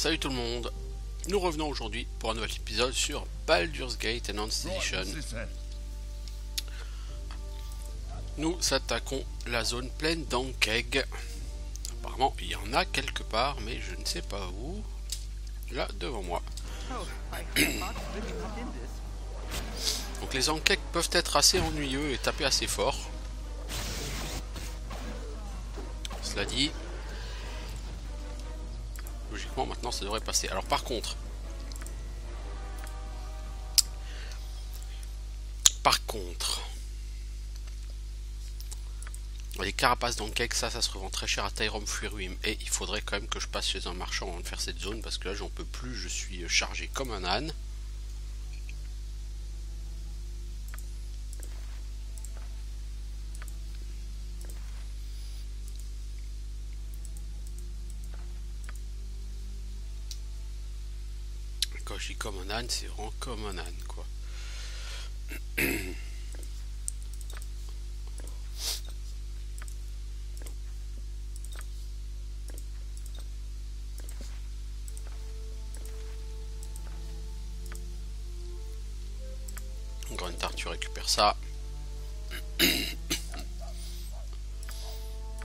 Salut tout le monde, nous revenons aujourd'hui pour un nouvel épisode sur Baldur's Gate Enhanced Edition. Nous attaquons la zone pleine d'Ankeg. Apparemment il y en a quelque part mais je ne sais pas où. Là devant moi. Donc les Ankeg peuvent être assez ennuyeux et taper assez fort. Cela dit, logiquement maintenant ça devrait passer. Alors par contre les carapaces d'Ankeg, ça se revend très cher à Tyrone Fuirim, et il faudrait quand même que je passe chez un marchand avant de faire cette zone parce que là j'en peux plus, je suis chargé comme un âne. Quand je dis comme un âne, c'est vraiment comme un âne quoi. Gruntar, tu récupères ça.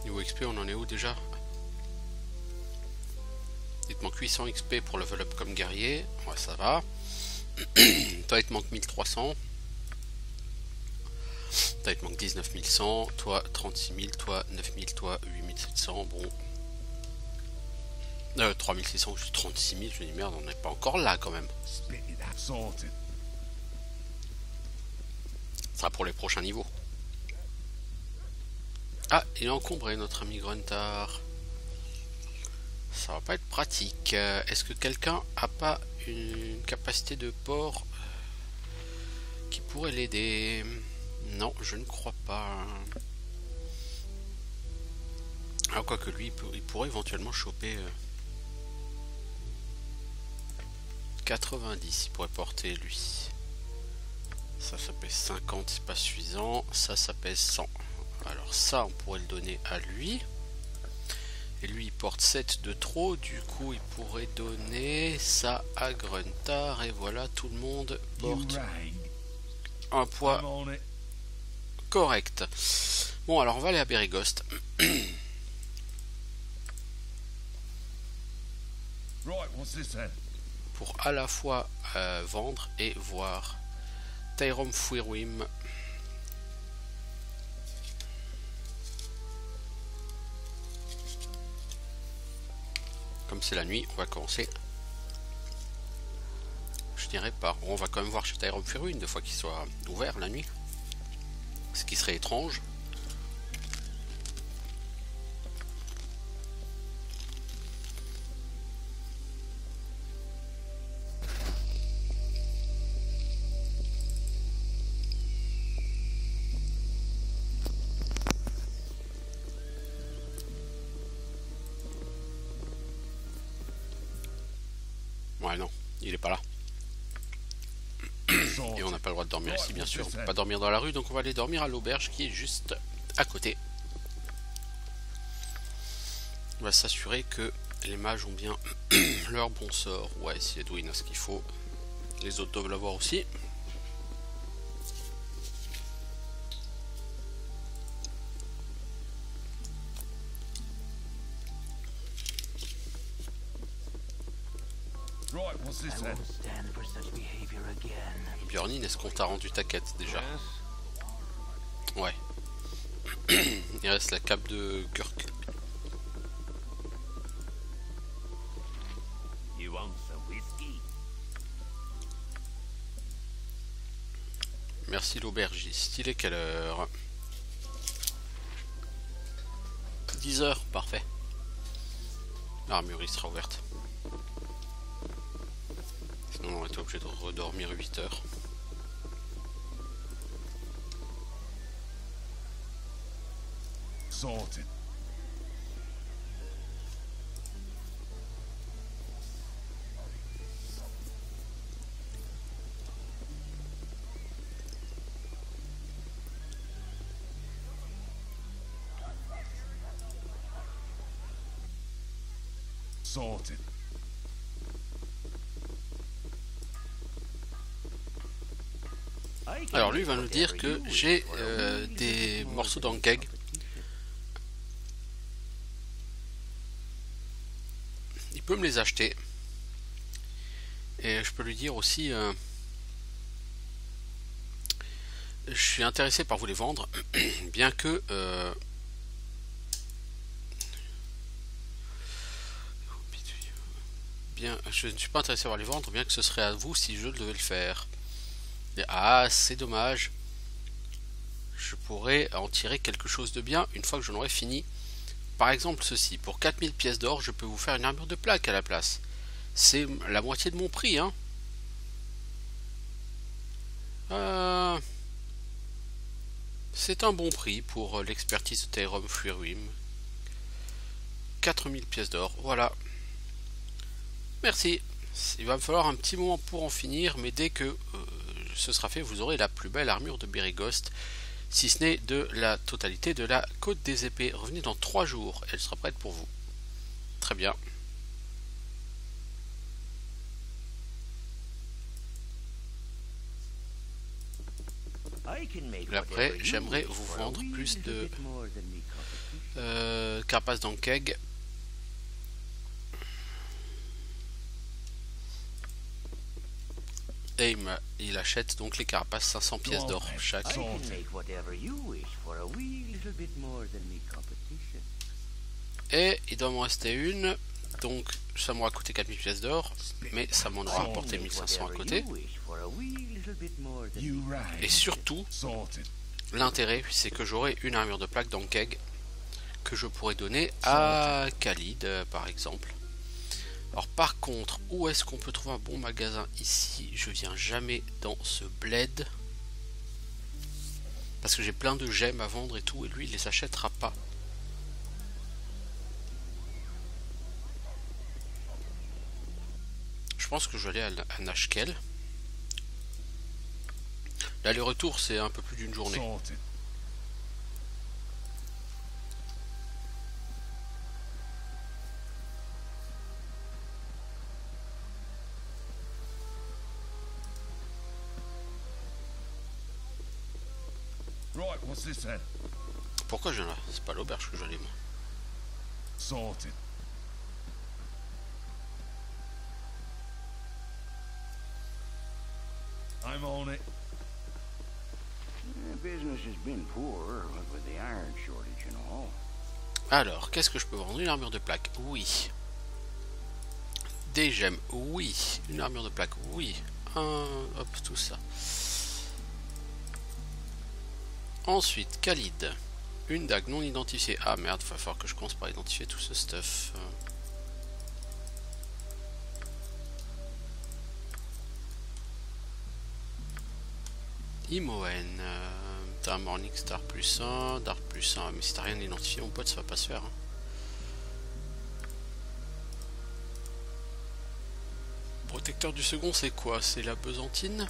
Niveau XP, on en est où déjà? Il te manque 800 XP pour level up comme guerrier. Ouais, ça va. Toi, il te manque 1300. Toi, il te manque 19 100. Toi, 36 000. Toi, 9 000. Toi, 8 700. Bon. 3600, je suis 36 000. Je me dis merde, on n'est pas encore là quand même. Ça sera pour les prochains niveaux. Ah, il est encombré notre ami Gruntar. Ça va pas être pratique. Est-ce que quelqu'un a pas une capacité de port qui pourrait l'aider? Non, je ne crois pas. Ah, quoique lui, il pourrait éventuellement choper 90. Il pourrait porter lui. Ça pèse 50, c'est pas suffisant. Ça pèse 100. Alors ça, on pourrait le donner à lui. Et lui il porte 7 de trop, du coup il pourrait donner ça à Gruntar, et voilà, tout le monde porte un poids correct. Bon, alors on va aller à Beregost. Pour à la fois vendre et voir Tyrone Fuirim. Comme c'est la nuit, on va commencer. Je dirais pas. On va quand même voir chez Tyrone Fuirim une fois qu'il soit ouvert la nuit. Ce qui serait étrange. Ouais, non, il est pas là. Et on n'a pas le droit de dormir ici, bien sûr. On peut pas dormir dans la rue, donc on va aller dormir à l'auberge qui est juste à côté. On va s'assurer que les mages ont bien leur bon sort. Ouais, si Edwin a ce qu'il faut, les autres doivent l'avoir aussi. Björnin, est-ce qu'on t'a rendu ta quête déjà? Ouais. Il reste la cape de Gurk. Merci l'aubergiste. Il est quelle heure? 10 h, parfait. L'armurerie sera ouverte. Sinon on aurait été obligé de redormir 8 heures. Sorted. Sorted. Alors lui va nous dire que j'ai des morceaux d'Ankeg. Il peut me les acheter. Et je peux lui dire aussi... je suis intéressé par vous les vendre, bien que... je ne suis pas intéressé par les vendre, bien que ce serait à vous si je devais le faire. Et, ah, c'est dommage. Je pourrais en tirer quelque chose de bien une fois que j'en aurai fini. Par exemple ceci, pour 4000 pièces d'or, je peux vous faire une armure de plaque à la place. C'est la moitié de mon prix, hein. C'est un bon prix pour l'expertise de Tyrum Fluirum. 4000 pièces d'or, voilà. Merci. Il va me falloir un petit moment pour en finir, mais dès que ce sera fait, vous aurez la plus belle armure de Beregost, si ce n'est de la totalité de la côte des épées. Revenez dans 3 jours, elle sera prête pour vous. Très bien. Après, j'aimerais vous vendre plus de carapace d'Ankeg. Et il achète donc les carapaces 500 pièces d'or chaque. Et il doit m'en rester une. Donc ça m'aura coûté 4000 pièces d'or. Mais ça m'en aura rapporté 1500 à côté. Et surtout, l'intérêt c'est que j'aurai une armure de plaque d'Ankeg que je pourrais donner à Khalid par exemple. Alors par contre, où est-ce qu'on peut trouver un bon magasin ici? Je viens jamais dans ce bled. Parce que j'ai plein de gemmes à vendre et tout, et lui il les achètera pas. Je pense que je vais aller à Nashkel. L'aller-retour c'est un peu plus d'une journée. Pourquoi je viens là? C'est pas l'auberge que j'allais moi. Sorted. I'm on it. Business has been poor with the iron shortage and all. Alors, qu'est-ce que je peux vendre? Une armure de plaque, oui. Des gemmes, oui. Une armure de plaque, oui. Hop, tout ça. Ensuite, Khalid. Une dague non identifiée. Ah merde, il va falloir que je commence par identifier tout ce stuff. Imoen. T'as un Morning Star plus 1, Dark plus 1. Mais si t'as rien identifié, mon pote, ça va pas se faire. Hein. Protecteur du second, c'est quoi? C'est la Besantine?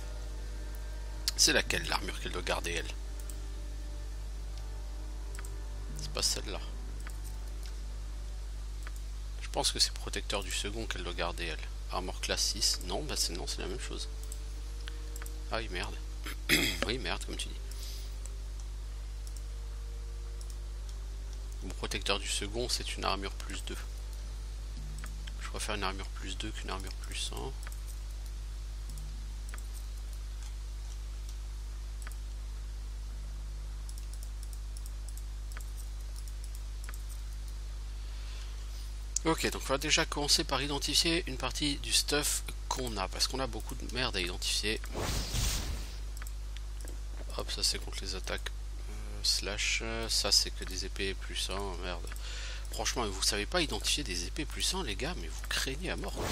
C'est laquelle l'armure qu'elle doit garder, elle? C'est pas celle-là. Je pense que c'est protecteur du second qu'elle doit garder, elle. Armor classe 6. Non, bah c'est non, c'est la même chose. Ah oui, merde. Oui, merde, comme tu dis. Mon protecteur du second, c'est une armure plus 2. Je préfère une armure plus 2 qu'une armure plus 1. Ok, donc on va déjà commencer par identifier une partie du stuff qu'on a, parce qu'on a beaucoup de merde à identifier. Hop, ça c'est contre les attaques. Slash, ça c'est que des épées plus 1, merde. Franchement, vous savez pas identifier des épées plus 1 les gars, mais vous craignez à mort quoi.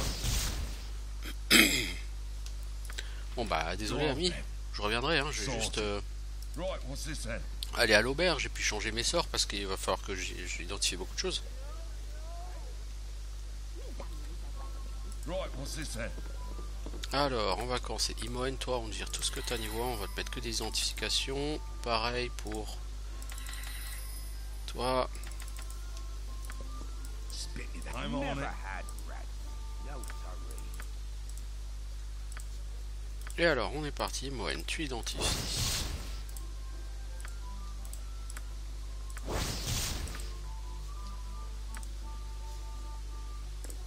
Bon bah désolé ami, je reviendrai, hein, je vais juste aller à l'auberge et puis changer mes sorts parce qu'il va falloir que j'identifie beaucoup de choses. Alors, on va commencer. Imoen, toi, on vire tout ce que tu as niveau 1, on va te mettre que des identifications. Pareil pour toi. Et alors, on est parti. Moen, tu identifies.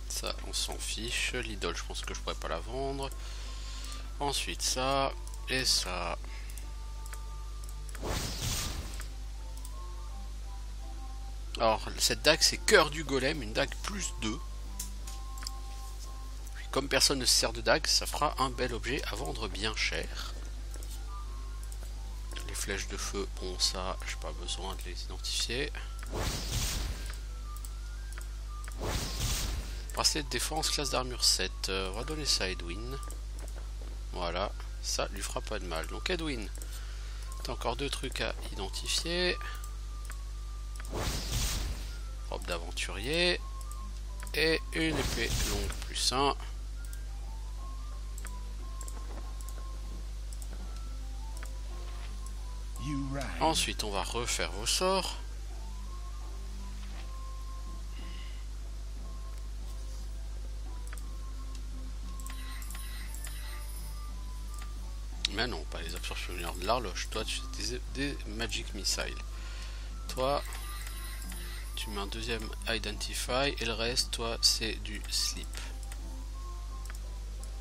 Ça, on s'en fiche. L'idole, je pense que je pourrais pas la vendre. Ensuite, ça. Et ça. Alors, cette dague, c'est cœur du golem. Une dague plus 2. Comme personne ne se sert de dague, ça fera un bel objet à vendre bien cher. Les flèches de feu, bon ça, j'ai pas besoin de les identifier. Bracelet de défense, classe d'armure 7. On va donner ça à Edwin. Voilà, ça lui fera pas de mal. Donc Edwin, t'as encore 2 trucs à identifier. Robe d'aventurier. Et une épée longue plus 1. Ensuite, on va refaire vos sorts. Mais non, pas les absorptions lunaires de l'horloge. Toi, tu fais des Magic Missiles. Toi, tu mets un deuxième Identify. Et le reste, toi, c'est du Sleep.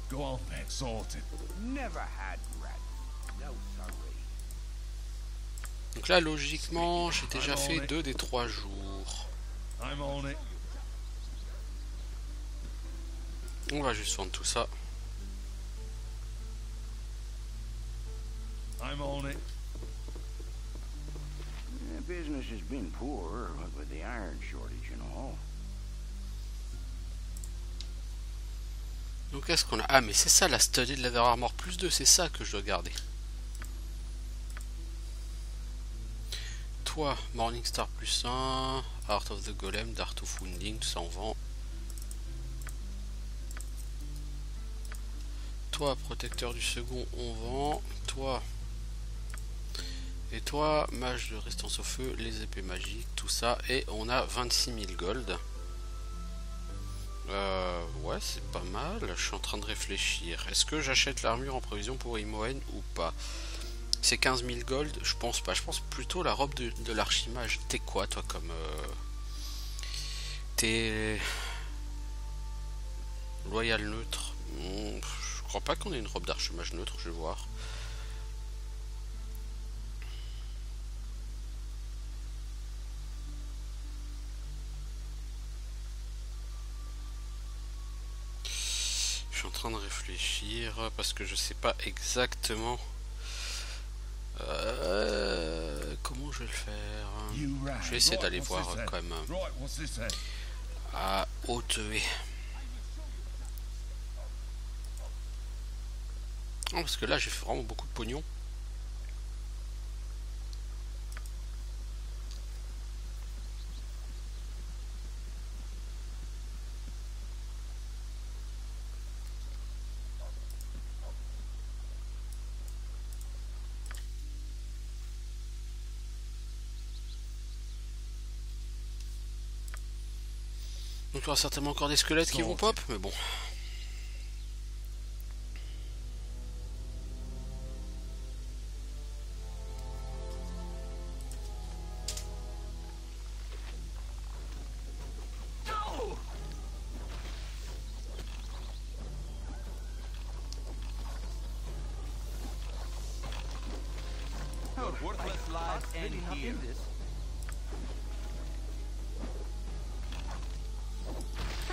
Go on then, sorted. Never had rat. No sorry. Donc là, logiquement, j'ai déjà fait 2 des 3 jours. I'm on it. On va juste vendre tout ça. I'm on it. Business has been poor, what with the iron shortage and all. Donc qu'est-ce qu'on a? Ah mais c'est ça la study de Leather Armor plus 2, c'est ça que je dois garder. Toi, Morningstar plus 1, Art of the Golem, Dart of Wounding, tout ça on vend. Toi, protecteur du second, on vend. Toi et toi, mage de résistance au feu, les épées magiques, tout ça. Et on a 26 000 gold. Ouais, c'est pas mal. Je suis en train de réfléchir. Est-ce que j'achète l'armure en prévision pour Imoen ou pas? C'est 15 000 gold? Je pense pas. Je pense plutôt la robe de l'archimage. T'es quoi, toi, comme... T'es... Loyal neutre? Je crois pas qu'on ait une robe d'archimage neutre, je vais voir. Je suis en train de réfléchir parce que je sais pas exactement comment je vais le faire. Je vais essayer d'aller voir quand même Right, what's this then? à haute haie. Non, parce que là j'ai fait vraiment beaucoup de pognon. Donc il y aura certainement encore des squelettes qui vont pop, mais bon.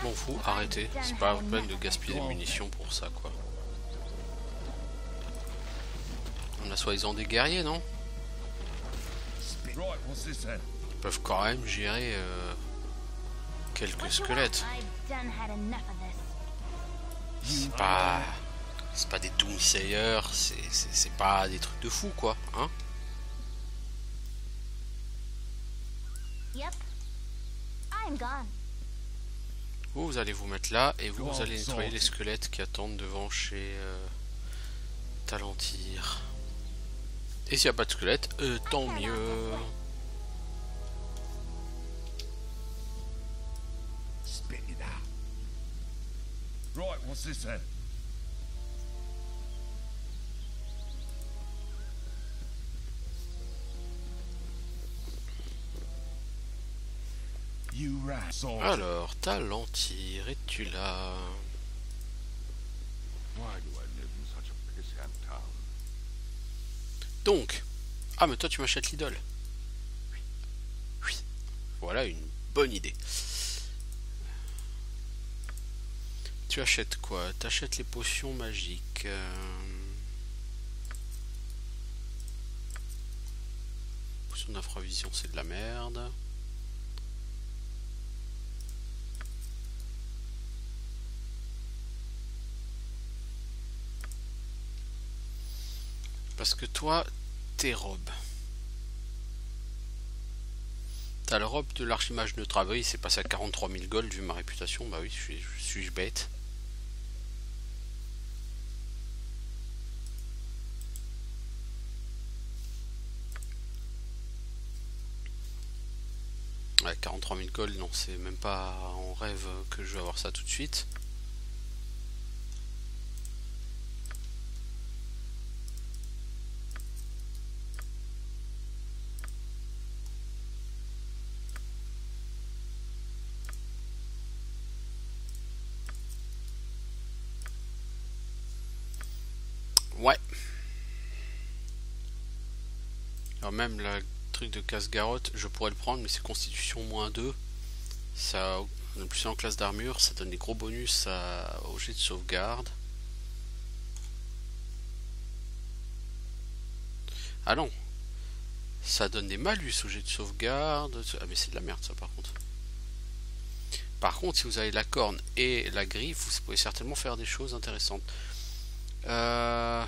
M'en fous, arrêtez. C'est pas la peine de gaspiller des munitions pour ça, quoi. On a soi-disant des guerriers, non? Right, what's this then? Ils peuvent quand même gérer quelques squelettes. C'est pas des Doomsayers, c'est pas des trucs de fou, quoi, hein? Vous allez vous mettre là et vous allez nettoyer les squelettes qui attendent devant chez Talentir. Et s'il n'y a pas de squelette, tant mieux. Spit it out. Right, what's this then? sorted. Alors, Talentir, es-tu là? Why do I live in such a pissant town? Donc, ah mais toi tu m'achètes l'idole. Oui. Voilà une bonne idée. Tu achètes quoi? T'achètes les potions magiques. Potion d'infravision, c'est de la merde. Parce que toi, tes robes. T'as la robe de l'archimage neutre. Ah bah oui, c'est passé à 43 000 gold vu ma réputation. Bah oui, suis-je bête. Ouais, 43 000 gold, non, c'est même pas en rêve que je vais avoir ça tout de suite. Ouais. Alors même le truc de casse-garotte, je pourrais le prendre, mais c'est constitution -2. Ça, plus en classe d'armure, ça donne des gros bonus au jet de sauvegarde. Ah non, ça donne des malus au jet de sauvegarde. Ah mais c'est de la merde ça par contre. Par contre, si vous avez la corne et la griffe, vous pouvez certainement faire des choses intéressantes. Et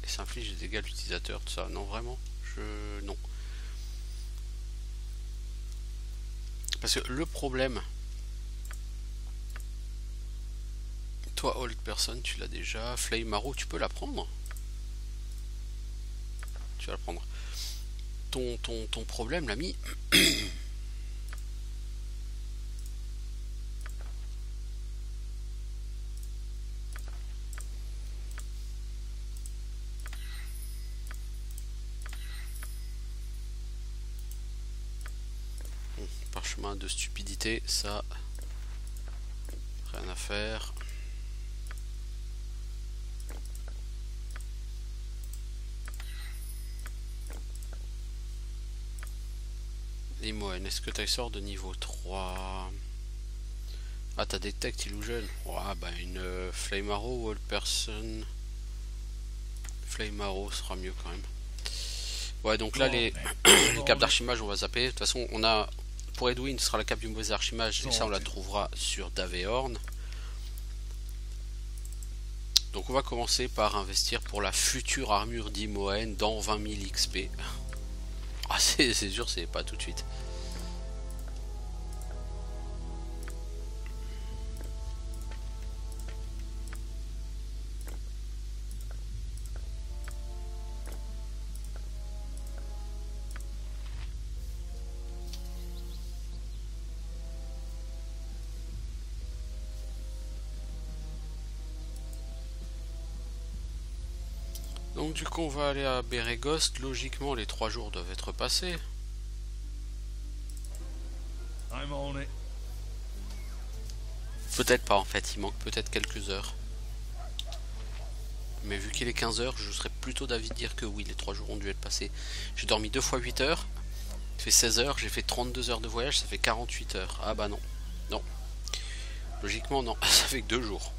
ça inflige des dégâts à l'utilisateur, tout ça. Non, vraiment, non. Parce que le problème, toi, Old Person, tu l'as déjà. Flame Arrow, tu peux la prendre. Tu vas la prendre. Ton problème, l'ami. Parchemin de stupidité, ça. Rien à faire. Limoen, est-ce que tu sort de niveau 3? Ah, t'as Detect Illusion. Ouais, bah une Flame Arrow, All Person. Flame Arrow sera mieux quand même. Ouais, donc là, les capes d'archimage, on va zapper. De toute façon, on a. Pour Edwin, ce sera la cape du mauvais archimage. Et ça, on la trouvera sur Davehorn. Donc, on va commencer par investir pour la future armure d'Imoen dans 20 000 XP. Ah, c'est sûr, c'est pas tout de suite. Donc du coup on va aller à Beregost, logiquement les 3 jours doivent être passés. Peut-être pas en fait, il manque peut-être quelques heures. Mais vu qu'il est 15 heures, je serais plutôt d'avis de dire que oui, les 3 jours ont dû être passés. J'ai dormi 2 fois 8 heures, ça fait 16 heures, j'ai fait 32 heures de voyage, ça fait 48 heures. Ah bah non, non. Logiquement non, ça fait que 2 jours.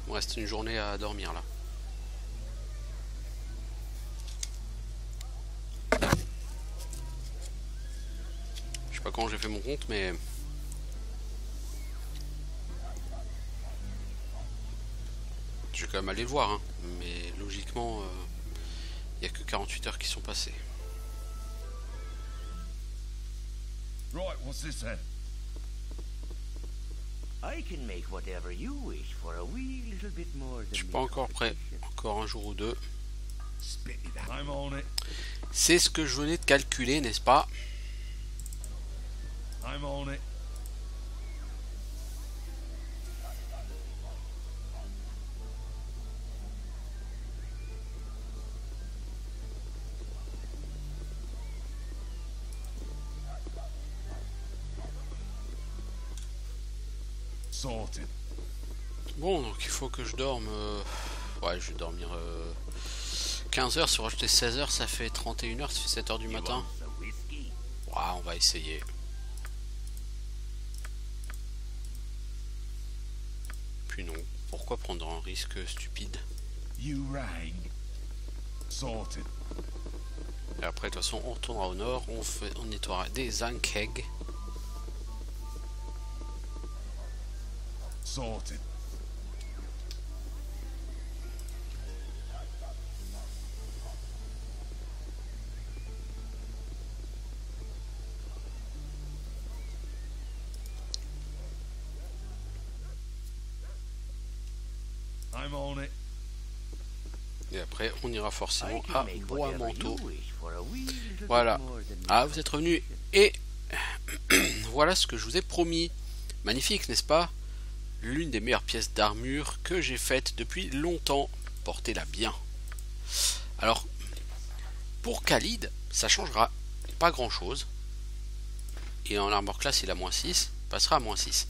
Il me reste une journée à dormir là. Je sais pas quand j'ai fait mon compte, mais je vais quand même aller le voir, hein. Mais logiquement, il n'y a que 48 heures qui sont passées. Right, what's this then? I can make whatever you wish for a wee little bit more than Je suis pas encore prêt, encore un jour ou deux. Spit it out. I'm on it. C'est ce que je venais de calculer, n'est-ce pas? I'm on it. Sorted. Bon, donc il faut que je dorme. Ouais, je vais dormir 15 heures. Si on rajouter 16 heures, ça fait 31 heures. Ça fait 7 heures du matin. Ouais, on va essayer. Puis non. Pourquoi prendre un risque stupide? You rang. Sorted. Et après, de toute façon, on retournera au nord. On nettoiera des ankegs. Sorted. I'm on it. Et après, on ira forcément à Bois-Manteau. Voilà. Ah, vous êtes revenus. Et voilà ce que je vous ai promis. Magnifique, n'est-ce pas? L'une des meilleures pièces d'armure que j'ai faites depuis longtemps. Portez-la bien. Alors, pour Khalid, ça changera pas grand-chose. Et en armor class, il a -6. Passera à -6.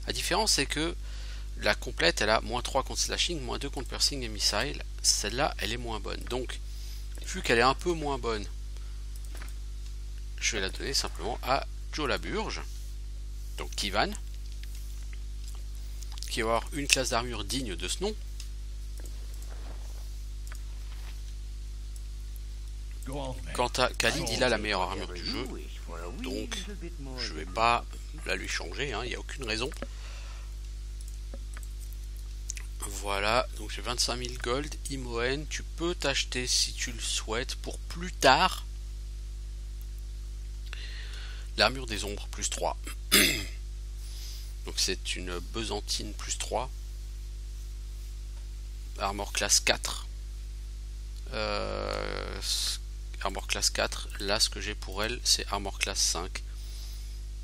La différence, c'est que la complète, elle a -3 contre slashing, -2 contre piercing et missile. Celle-là, elle est moins bonne. Donc, vu qu'elle est un peu moins bonne, je vais la donner simplement à Joe Laburge. Donc Kivan, qui va avoir une classe d'armure digne de ce nom. Quant à Khalid, il a la meilleure armure du jeu. Donc, je vais pas la lui changer, il n'y a aucune raison. Voilà, donc j'ai 25 000 gold. Imoen, tu peux t'acheter si tu le souhaites pour plus tard l'armure des ombres +3. Donc c'est une Besantine +3. Armor classe 4. Armor classe 4. Là, ce que j'ai pour elle, c'est Armor classe 5.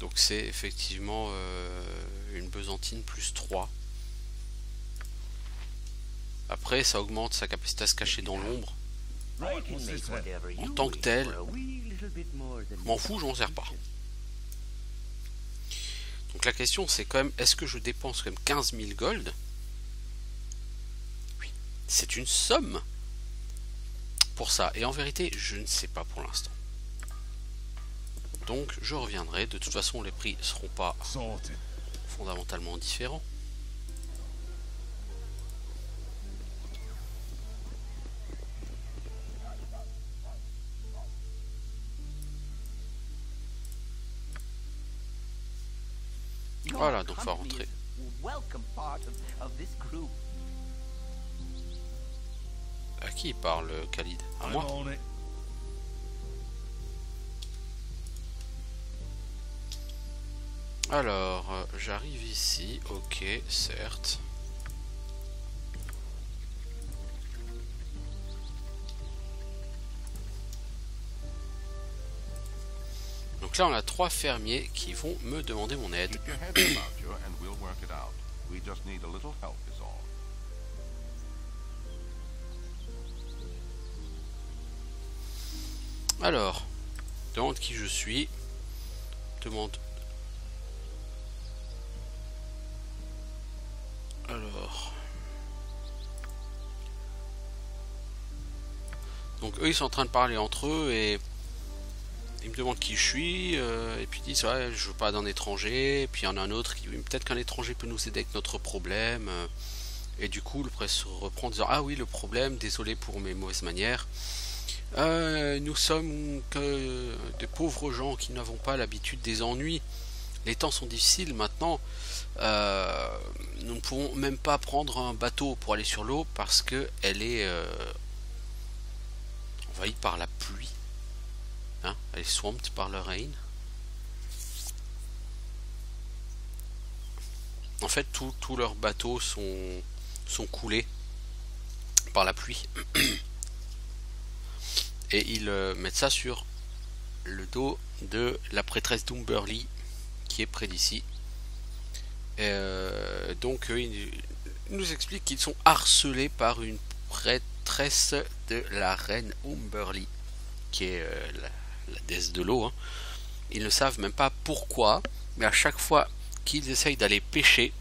Donc c'est effectivement une Besantine +3. Après, ça augmente sa capacité à se cacher dans l'ombre. En tant que tel, je m'en fous, je m'en sers pas. Donc la question, c'est quand même, est-ce que je dépense quand même 15 000 gold? Oui, c'est une somme pour ça. Et en vérité, je ne sais pas pour l'instant. Donc, je reviendrai. De toute façon, les prix ne seront pas fondamentalement différents. Voilà, donc on va rentrer. À qui parle Khalid? À moi? Alors, j'arrive ici, ok, certes. Donc là, on a 3 fermiers qui vont me demander mon aide. Alors, demande qui je suis. Demande. Alors. Donc eux, ils sont en train de parler entre eux et ils me demandent qui je suis, et puis ils disent ouais, je veux pas d'un étranger, et puis il y en a un autre qui dit peut-être qu'un étranger peut nous aider avec notre problème, et du coup le presse reprend en disant ah oui le problème, désolé pour mes mauvaises manières, nous sommes que des pauvres gens qui n'avons pas l'habitude des ennuis, les temps sont difficiles maintenant, nous ne pouvons même pas prendre un bateau pour aller sur l'eau parce que elle est envahie par la pluie. Hein, elle est swamped par le rain. En fait, tous leurs bateaux sont coulés par la pluie. Et ils mettent ça sur le dos de la prêtresse d'Umberly qui est près d'ici. Donc, ils nous expliquent qu'ils sont harcelés par une prêtresse de la reine Umberly, qui est la déesse de l'eau. Ils ne savent même pas pourquoi, mais à chaque fois qu'ils essayent d'aller pêcher,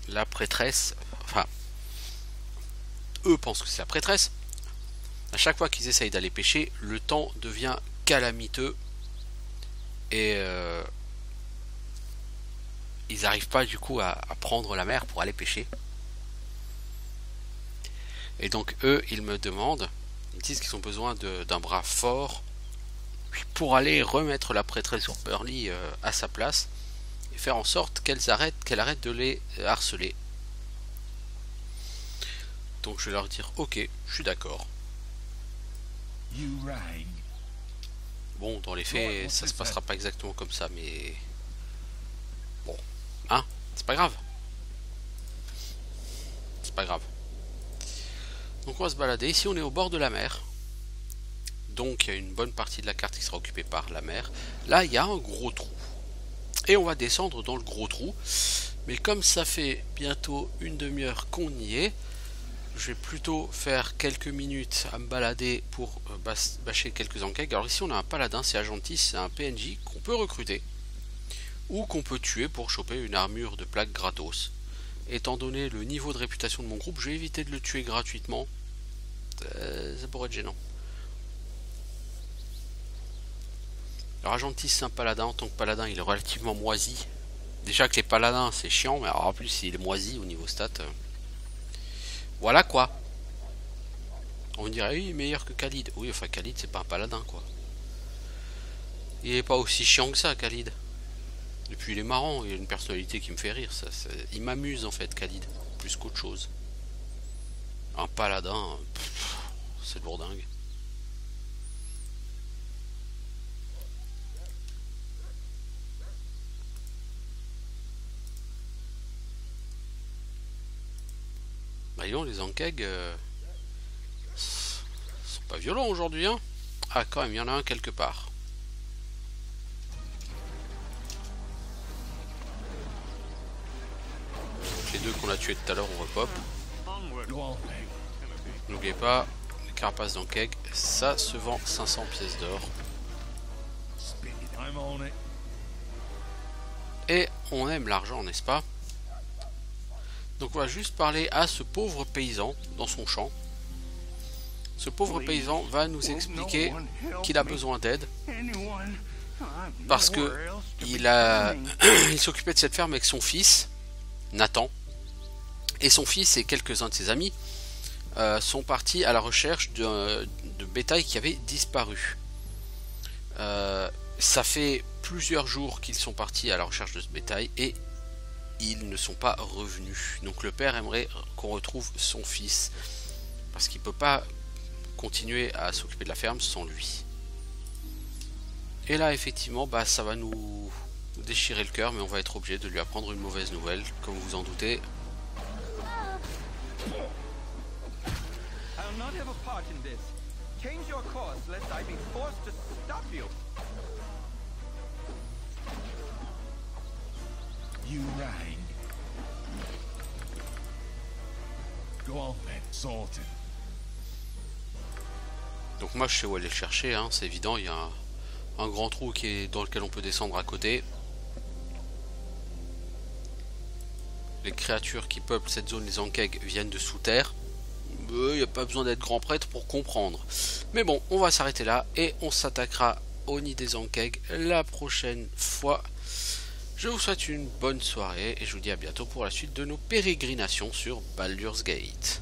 la prêtresse, enfin, eux pensent que c'est la prêtresse. À chaque fois qu'ils essayent d'aller pêcher, le temps devient calamiteux et ils n'arrivent pas du coup à prendre la mer pour aller pêcher. Et donc eux, ils me demandent, ils disent qu'ils ont besoin d'un bras fort pour aller remettre la prêtresse sur Burly à sa place et faire en sorte qu'elle arrête de les harceler. Donc je vais leur dire ok, je suis d'accord. Bon, dans les faits, ça se passera pas exactement comme ça, mais bon, hein, c'est pas grave. C'est pas grave. Donc on va se balader. Ici on est au bord de la mer. Donc il y a une bonne partie de la carte qui sera occupée par la mer. Là il y a un gros trou. Et on va descendre dans le gros trou. Mais comme ça fait bientôt une demi-heure qu'on y est, je vais plutôt faire quelques minutes à me balader pour bâcher quelques enquêtes. Alors ici on a un paladin, c'est Agentis, c'est un PNJ qu'on peut recruter. Ou qu'on peut tuer pour choper une armure de plaque gratos. Étant donné le niveau de réputation de mon groupe, je vais éviter de le tuer gratuitement. Ça pourrait être gênant. Alors Agentis c'est un paladin, en tant que paladin il est relativement moisi. Déjà que les paladins c'est chiant, mais alors en plus il est moisi au niveau stat. Voilà quoi. On dirait oui meilleur que Khalid. Oui enfin Khalid c'est pas un paladin quoi. Il est pas aussi chiant que ça Khalid. Et puis il est marrant, il a une personnalité qui me fait rire. Il m'amuse en fait Khalid, plus qu'autre chose. Un paladin, c'est lourdingue. Bah disons, les Ankeg sont pas violents aujourd'hui hein. Ah quand même, il y en a un quelque part. Donc, les deux qu'on a tués tout à l'heure on repop. N'oubliez pas, les carapaces d'Ankeg, ça se vend 500 pièces d'or. Et on aime l'argent, n'est-ce pas? Donc on va juste parler à ce pauvre paysan dans son champ. Ce pauvre paysan va nous expliquer qu'il a besoin d'aide. Parce que il s'occupait de cette ferme avec son fils, Nathan. Et son fils et quelques-uns de ses amis sont partis à la recherche de bétail qui avait disparu. Ça fait plusieurs jours qu'ils sont partis à la recherche de ce bétail et ils ne sont pas revenus. Donc le père aimerait qu'on retrouve son fils parce qu'il ne peut pas continuer à s'occuper de la ferme sans lui. Et là effectivement ça va nous déchirer le cœur, mais on va être obligé de lui apprendre une mauvaise nouvelle, comme vous en doutez. You rang. Go on then, sorted. Donc moi je sais où aller le chercher, hein, c'est évident, il y a un grand trou dans lequel on peut descendre à côté. Les créatures qui peuplent cette zone, les Ankeg, viennent de sous terre. Il n'y a pas besoin d'être grand prêtre pour comprendre. Mais bon, on va s'arrêter là et on s'attaquera au nid des Ankeg la prochaine fois. Je vous souhaite une bonne soirée et je vous dis à bientôt pour la suite de nos pérégrinations sur Baldur's Gate.